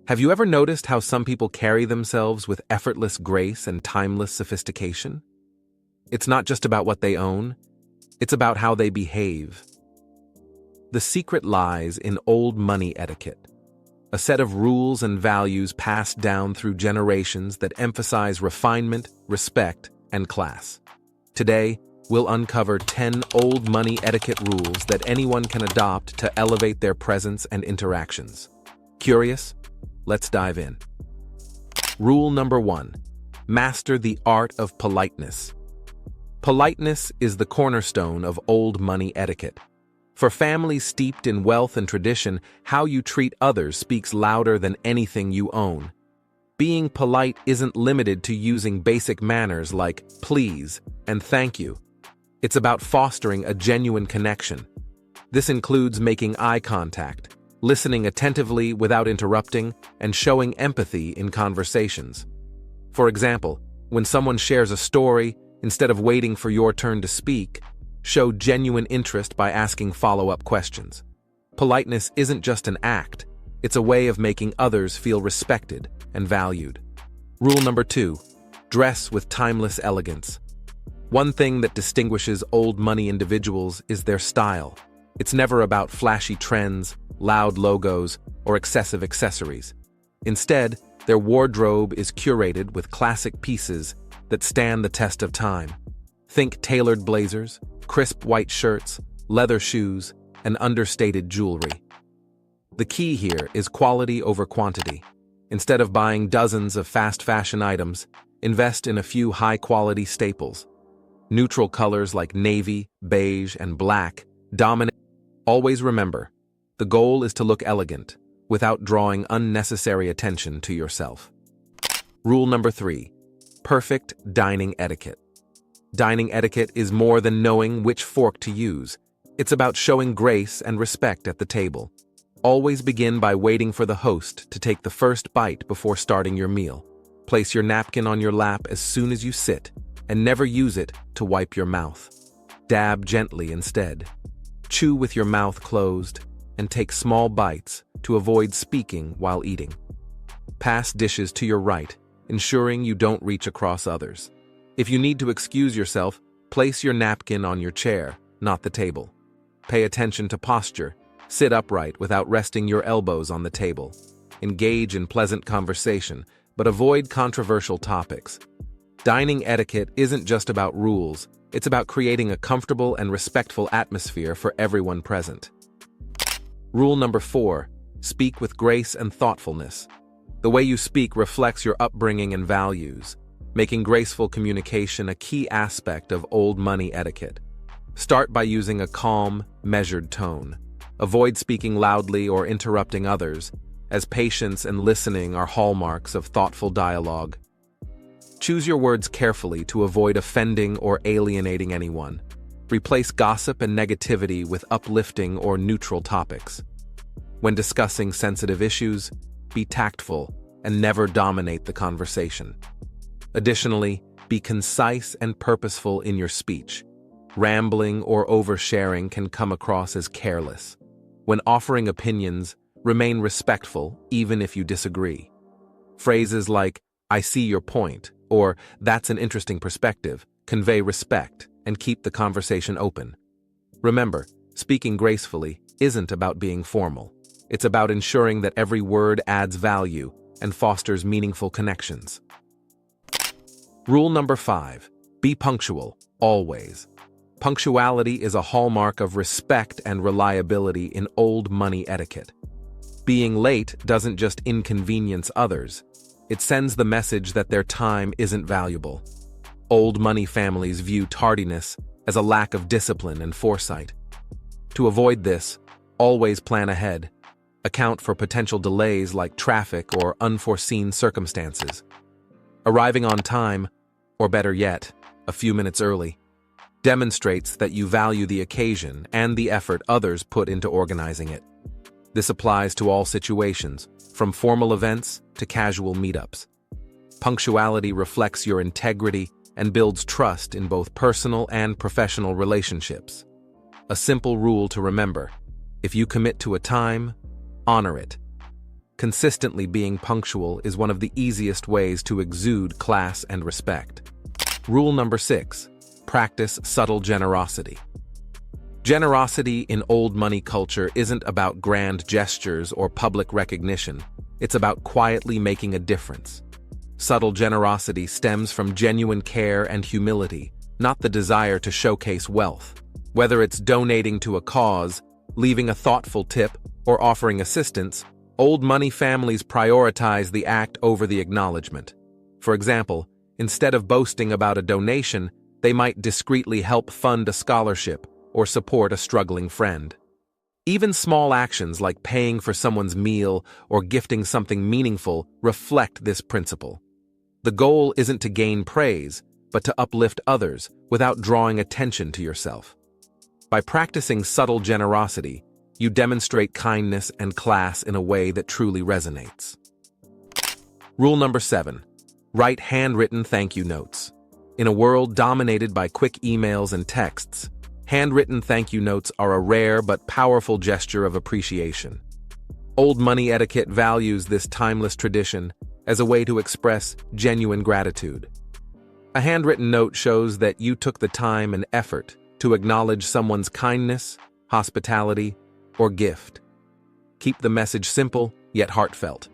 Have you ever noticed how some people carry themselves with effortless grace and timeless sophistication? It's not just about what they own, it's about how they behave. The secret lies in old money etiquette, a set of rules and values passed down through generations that emphasize refinement, respect, and class. Today, we'll uncover 10 old money etiquette rules that anyone can adopt to elevate their presence and interactions. Curious? Let's dive in. Rule number 1. Master the art of politeness. Politeness is the cornerstone of old money etiquette. For families steeped in wealth and tradition, how you treat others speaks louder than anything you own. Being polite isn't limited to using basic manners like please and thank you. It's about fostering a genuine connection. This includes making eye contact, listening attentively without interrupting, and showing empathy in conversations. For example, when someone shares a story, instead of waiting for your turn to speak, show genuine interest by asking follow-up questions. Politeness isn't just an act, it's a way of making others feel respected and valued. Rule number 2. Dress with timeless elegance. One thing that distinguishes old money individuals is their style. It's never about flashy trends, loud logos, or excessive accessories. Instead, their wardrobe is curated with classic pieces that stand the test of time. Think tailored blazers, crisp white shirts, leather shoes, and understated jewelry. The key here is quality over quantity. Instead of buying dozens of fast fashion items, invest in a few high-quality staples. Neutral colors like navy, beige, and black dominate. Always remember, the goal is to look elegant, without drawing unnecessary attention to yourself. Rule number 3. Perfect dining etiquette. Dining etiquette is more than knowing which fork to use. It's about showing grace and respect at the table. Always begin by waiting for the host to take the first bite before starting your meal. Place your napkin on your lap as soon as you sit, and never use it to wipe your mouth. Dab gently instead. Chew with your mouth closed, and take small bites to avoid speaking while eating. Pass dishes to your right, ensuring you don't reach across others. If you need to excuse yourself, place your napkin on your chair, not the table. Pay attention to posture. Sit upright without resting your elbows on the table. Engage in pleasant conversation, but avoid controversial topics. Dining etiquette isn't just about rules, it's about creating a comfortable and respectful atmosphere for everyone present. Rule number 4. Speak with grace and thoughtfulness. The way you speak reflects your upbringing and values, making graceful communication a key aspect of old money etiquette. Start by using a calm, measured tone. Avoid speaking loudly or interrupting others, as patience and listening are hallmarks of thoughtful dialogue. Choose your words carefully to avoid offending or alienating anyone. Replace gossip and negativity with uplifting or neutral topics. When discussing sensitive issues, be tactful and never dominate the conversation. Additionally, be concise and purposeful in your speech. Rambling or oversharing can come across as careless. When offering opinions, remain respectful even if you disagree. Phrases like, "I see your point," or "That's an interesting perspective," convey respect and keep the conversation open. Remember, speaking gracefully isn't about being formal. It's about ensuring that every word adds value and fosters meaningful connections. Rule number 5. Be punctual, always. Punctuality is a hallmark of respect and reliability in old money etiquette. Being late doesn't just inconvenience others, it sends the message that their time isn't valuable. Old money families view tardiness as a lack of discipline and foresight. To avoid this, always plan ahead. Account for potential delays like traffic or unforeseen circumstances. Arriving on time, or better yet, a few minutes early, demonstrates that you value the occasion and the effort others put into organizing it. This applies to all situations, from formal events to casual meetups. Punctuality reflects your integrity and builds trust in both personal and professional relationships. A simple rule to remember: if you commit to a time, honor it. consistently being punctual is one of the easiest ways to exude class and respect. Rule number 6. Practice subtle generosity. Generosity in old money culture isn't about grand gestures or public recognition. It's about quietly making a difference. Subtle generosity stems from genuine care and humility, not the desire to showcase wealth. Whether it's donating to a cause, leaving a thoughtful tip, or offering assistance, old money families prioritize the act over the acknowledgement. For example, instead of boasting about a donation, they might discreetly help fund a scholarship or support a struggling friend. Even small actions like paying for someone's meal or gifting something meaningful reflect this principle. The goal isn't to gain praise, but to uplift others without drawing attention to yourself. By practicing subtle generosity, you demonstrate kindness and class in a way that truly resonates. Rule number 7. Write handwritten thank you notes. In a world dominated by quick emails and texts, handwritten thank you notes are a rare but powerful gesture of appreciation. Old money etiquette values this timeless tradition as a way to express genuine gratitude. A handwritten note shows that you took the time and effort to acknowledge someone's kindness, hospitality, or gift. Keep the message simple yet heartfelt.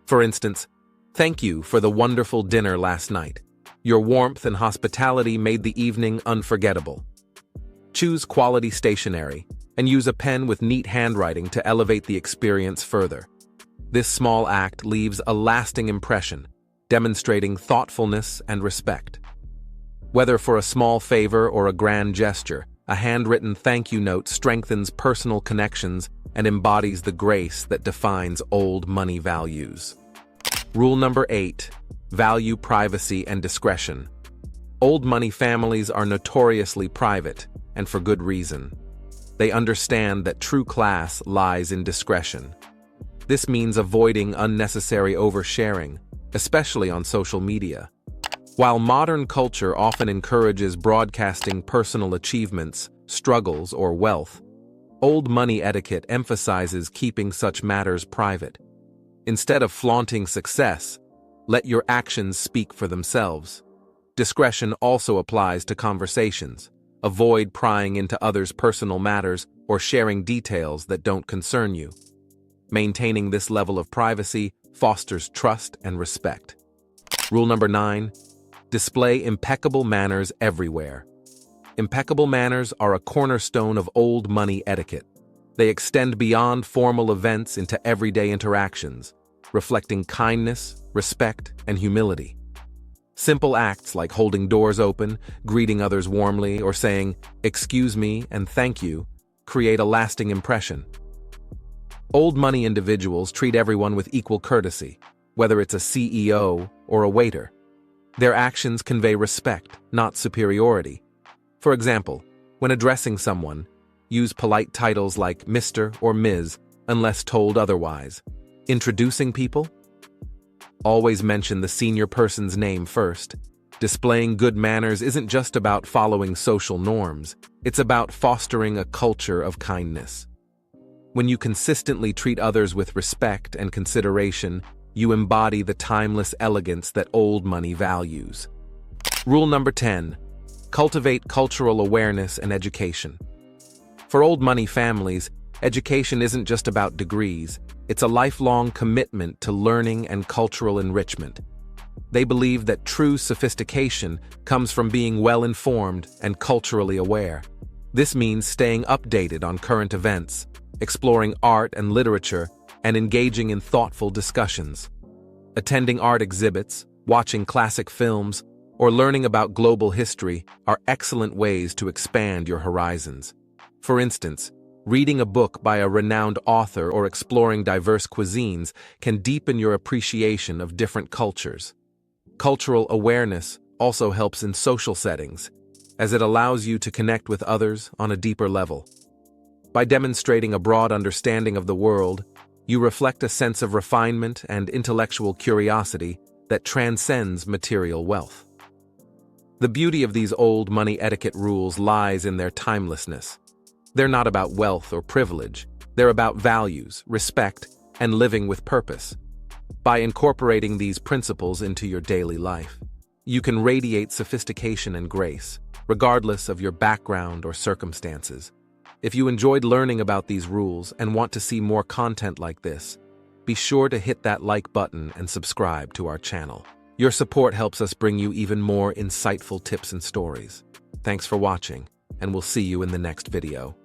For instance, "Thank you for the wonderful dinner last night. Your warmth and hospitality made the evening unforgettable." Choose quality stationery and use a pen with neat handwriting to elevate the experience further. This small act leaves a lasting impression, demonstrating thoughtfulness and respect. Whether for a small favor or a grand gesture, a handwritten thank you note strengthens personal connections and embodies the grace that defines old money values. Rule number 8. Value privacy and discretion. Old money families are notoriously private, and for good reason. They understand that true class lies in discretion. This means avoiding unnecessary oversharing, especially on social media. While modern culture often encourages broadcasting personal achievements, struggles, or wealth, old money etiquette emphasizes keeping such matters private. Instead of flaunting success, let your actions speak for themselves. Discretion also applies to conversations. Avoid prying into others' personal matters or sharing details that don't concern you. Maintaining this level of privacy fosters trust and respect. Rule number 9. Display impeccable manners everywhere. Impeccable manners are a cornerstone of old money etiquette. They extend beyond formal events into everyday interactions, reflecting kindness, respect, and humility. Simple acts like holding doors open, greeting others warmly, or saying, "Excuse me" and "Thank you," create a lasting impression. Old money individuals treat everyone with equal courtesy, whether it's a CEO or a waiter. Their actions convey respect, not superiority. For example, when addressing someone, use polite titles like Mr. or Ms. unless told otherwise. Introducing people? Always mention the senior person's name first. Displaying good manners isn't just about following social norms, it's about fostering a culture of kindness. When you consistently treat others with respect and consideration, you embody the timeless elegance that old money values. Rule number 10. Cultivate cultural awareness and education. For old money families, education isn't just about degrees, it's a lifelong commitment to learning and cultural enrichment. They believe that true sophistication comes from being well-informed and culturally aware. This means staying updated on current events, exploring art and literature, and engaging in thoughtful discussions. Attending art exhibits, watching classic films, or learning about global history are excellent ways to expand your horizons. For instance, reading a book by a renowned author or exploring diverse cuisines can deepen your appreciation of different cultures. Cultural awareness also helps in social settings, as it allows you to connect with others on a deeper level. By demonstrating a broad understanding of the world, you reflect a sense of refinement and intellectual curiosity that transcends material wealth. The beauty of these old money etiquette rules lies in their timelessness. They're not about wealth or privilege, they're about values, respect, and living with purpose. By incorporating these principles into your daily life, you can radiate sophistication and grace, regardless of your background or circumstances. If you enjoyed learning about these rules and want to see more content like this, be sure to hit that like button and subscribe to our channel. Your support helps us bring you even more insightful tips and stories. Thanks for watching, and we'll see you in the next video.